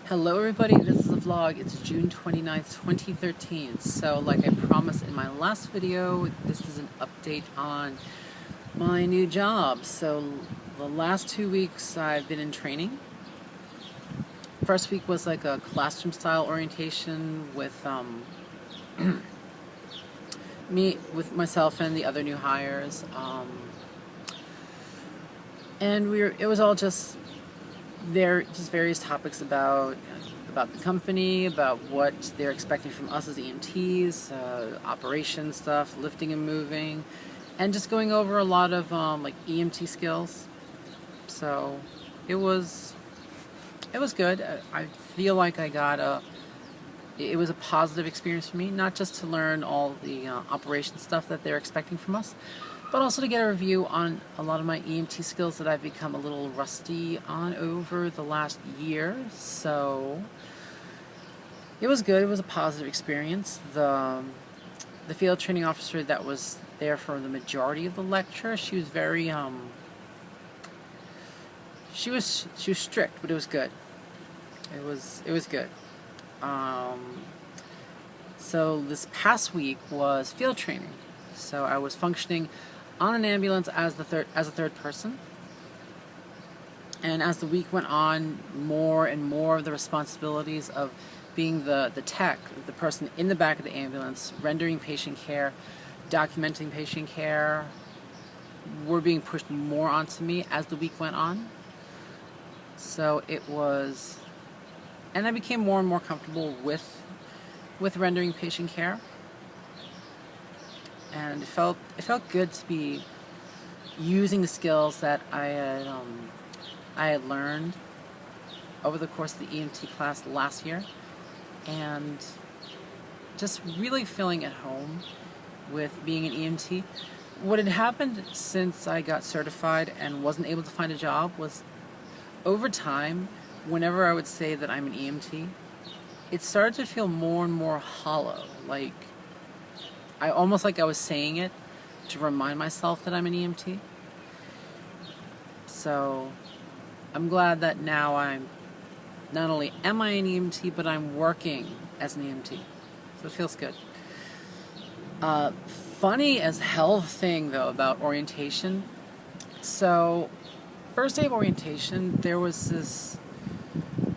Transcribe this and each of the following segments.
Hello everybody, this is a vlog. It's June 29th, 2013. So like I promised in my last video, this is an update on my new job. So the last 2 weeks I've been in training. First week was like a classroom style orientation with with myself and the other new hires. And it was all just various topics about the company, about what they're expecting from us as EMTs, operation stuff, lifting and moving, and just going over a lot of like EMT skills. So it was good. I feel like it was a positive experience for me, not just to learn all the operation stuff that they're expecting from us, but also to get a review on a lot of my EMT skills that I've become a little rusty on over the last year. So it was good. It was a positive experience. The field training officer that was there for the majority of the lecture, she was very she was strict, but it was good. It was good. So this past week was field training. So I was functioning on an ambulance as a third person. And as the week went on, more and more of the responsibilities of being the tech, the person in the back of the ambulance, rendering patient care, documenting patient care, were being pushed more onto me as the week went on. So it was, and I became more and more comfortable with rendering patient care. And it felt good to be using the skills that I had learned over the course of the EMT class last year, and just really feeling at home with being an EMT. What had happened since I got certified and wasn't able to find a job was, over time, whenever I would say that I'm an EMT, it started to feel more and more hollow. Like, I was saying it to remind myself that I'm an EMT. So I'm glad that now I'm not only am I an EMT, but I'm working as an EMT. So it feels good. Funny as hell thing though about orientation. So first day of orientation, there was this,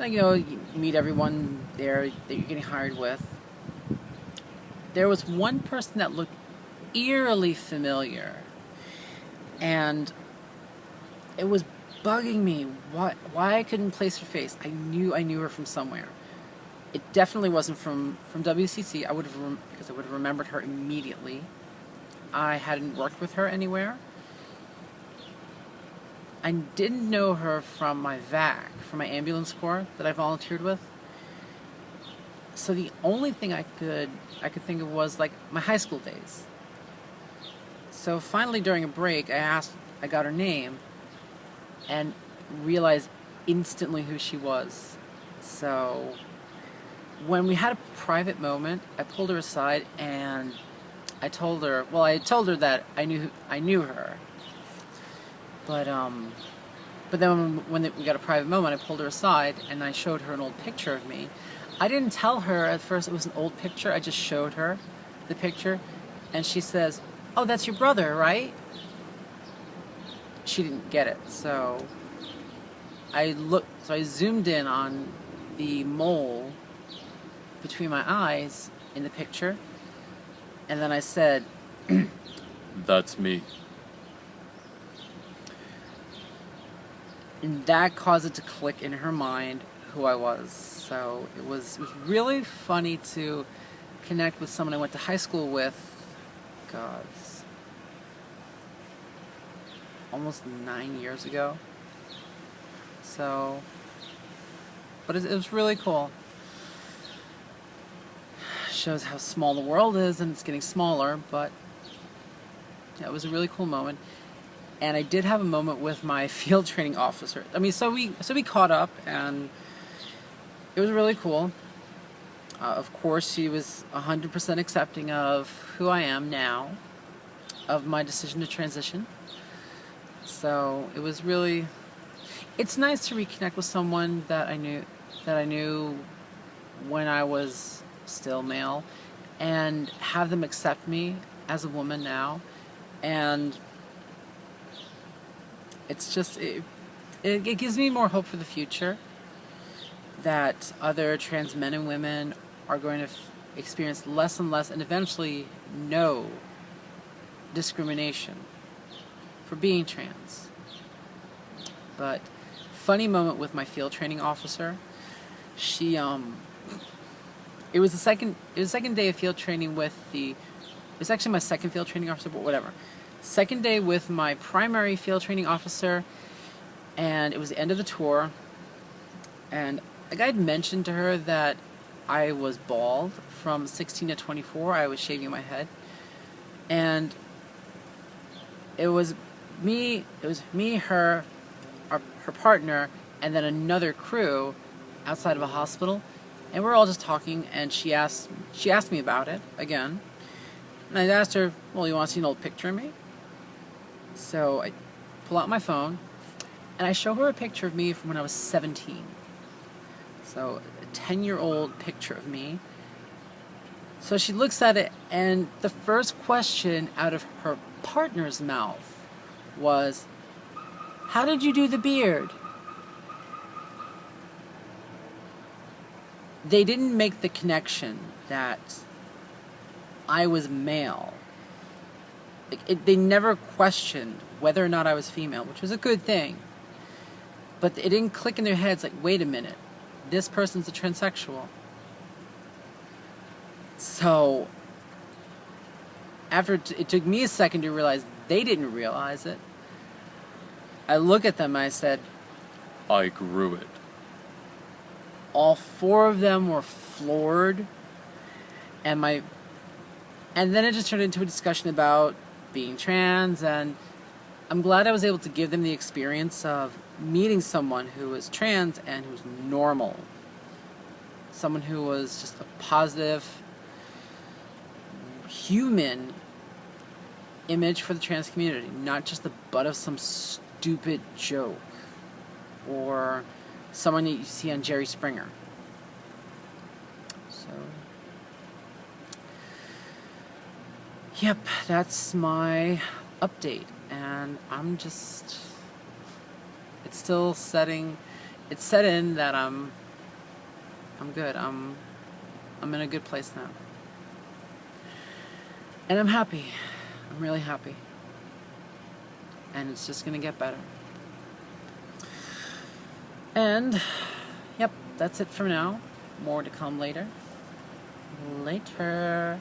you meet everyone there that you're getting hired with. There was one person that looked eerily familiar, and it was bugging me why I couldn't place her face. I knew her from somewhere. It definitely wasn't from WCC. Because I would have remembered her immediately. I hadn't worked with her anywhere. I didn't know her from my VAC, from my ambulance corps that I volunteered with. So the only thing I could think of was like my high school days. So finally during a break, I got her name and realized instantly who she was. So when we had a private moment, I pulled her aside and I told her that I knew her. But then when we got a private moment, I pulled her aside and I showed her an old picture of me. I didn't tell her at first it was an old picture. I just showed her the picture, and she says, "Oh, that's your brother, right?" She didn't get it, so I zoomed in on the mole between my eyes in the picture, and then I said, "That's me." And that caused it to click in her mind who I was. So it was really funny to connect with someone I went to high school with, God, almost 9 years ago. So, but it was really cool. Shows how small the world is, and it's getting smaller, but yeah, it was a really cool moment. And I did have a moment with my field training officer. So we caught up, and it was really cool. Of course, she was 100% accepting of who I am now, of my decision to transition. So it was really, it's nice to reconnect with someone that I knew that I knew when I was still male, and have them accept me as a woman now. And it's just, it gives me more hope for the future that other trans men and women are going to experience less and less, and eventually no discrimination for being trans. But funny moment with my field training officer. She it was the second day of field training with it was actually my second field training officer, but whatever. Second day with my primary field training officer, and it was the end of the tour, and like I had mentioned to her that I was bald from 16 to 24. I was shaving my head, and it was me, her partner, and then another crew outside of a hospital, and we're all just talking, and she asked me about it again, and I asked her, well, you want to see an old picture of me? So I pull out my phone, and I show her a picture of me from when I was 17. So a 10-year-old picture of me. So she looks at it, and the first question out of her partner's mouth was, how did you do the beard? They didn't make the connection that I was male. They never questioned whether or not I was female, which was a good thing. But it didn't click in their heads like, wait a minute, this person's a transsexual. So, after it took me a second to realize they didn't realize it, I look at them and I said, I grew it. all four of them were floored, and then it just turned into a discussion about being trans, and I'm glad I was able to give them the experience of meeting someone who was trans and who was normal. Someone who was just a positive human image for the trans community, not just the butt of some stupid joke or someone that you see on Jerry Springer. So, yep, that's my update, and it's still set in that I'm good. I'm in a good place now. And I'm happy. I'm really happy. And it's just gonna get better. And, yep, that's it for now. More to come later. Later.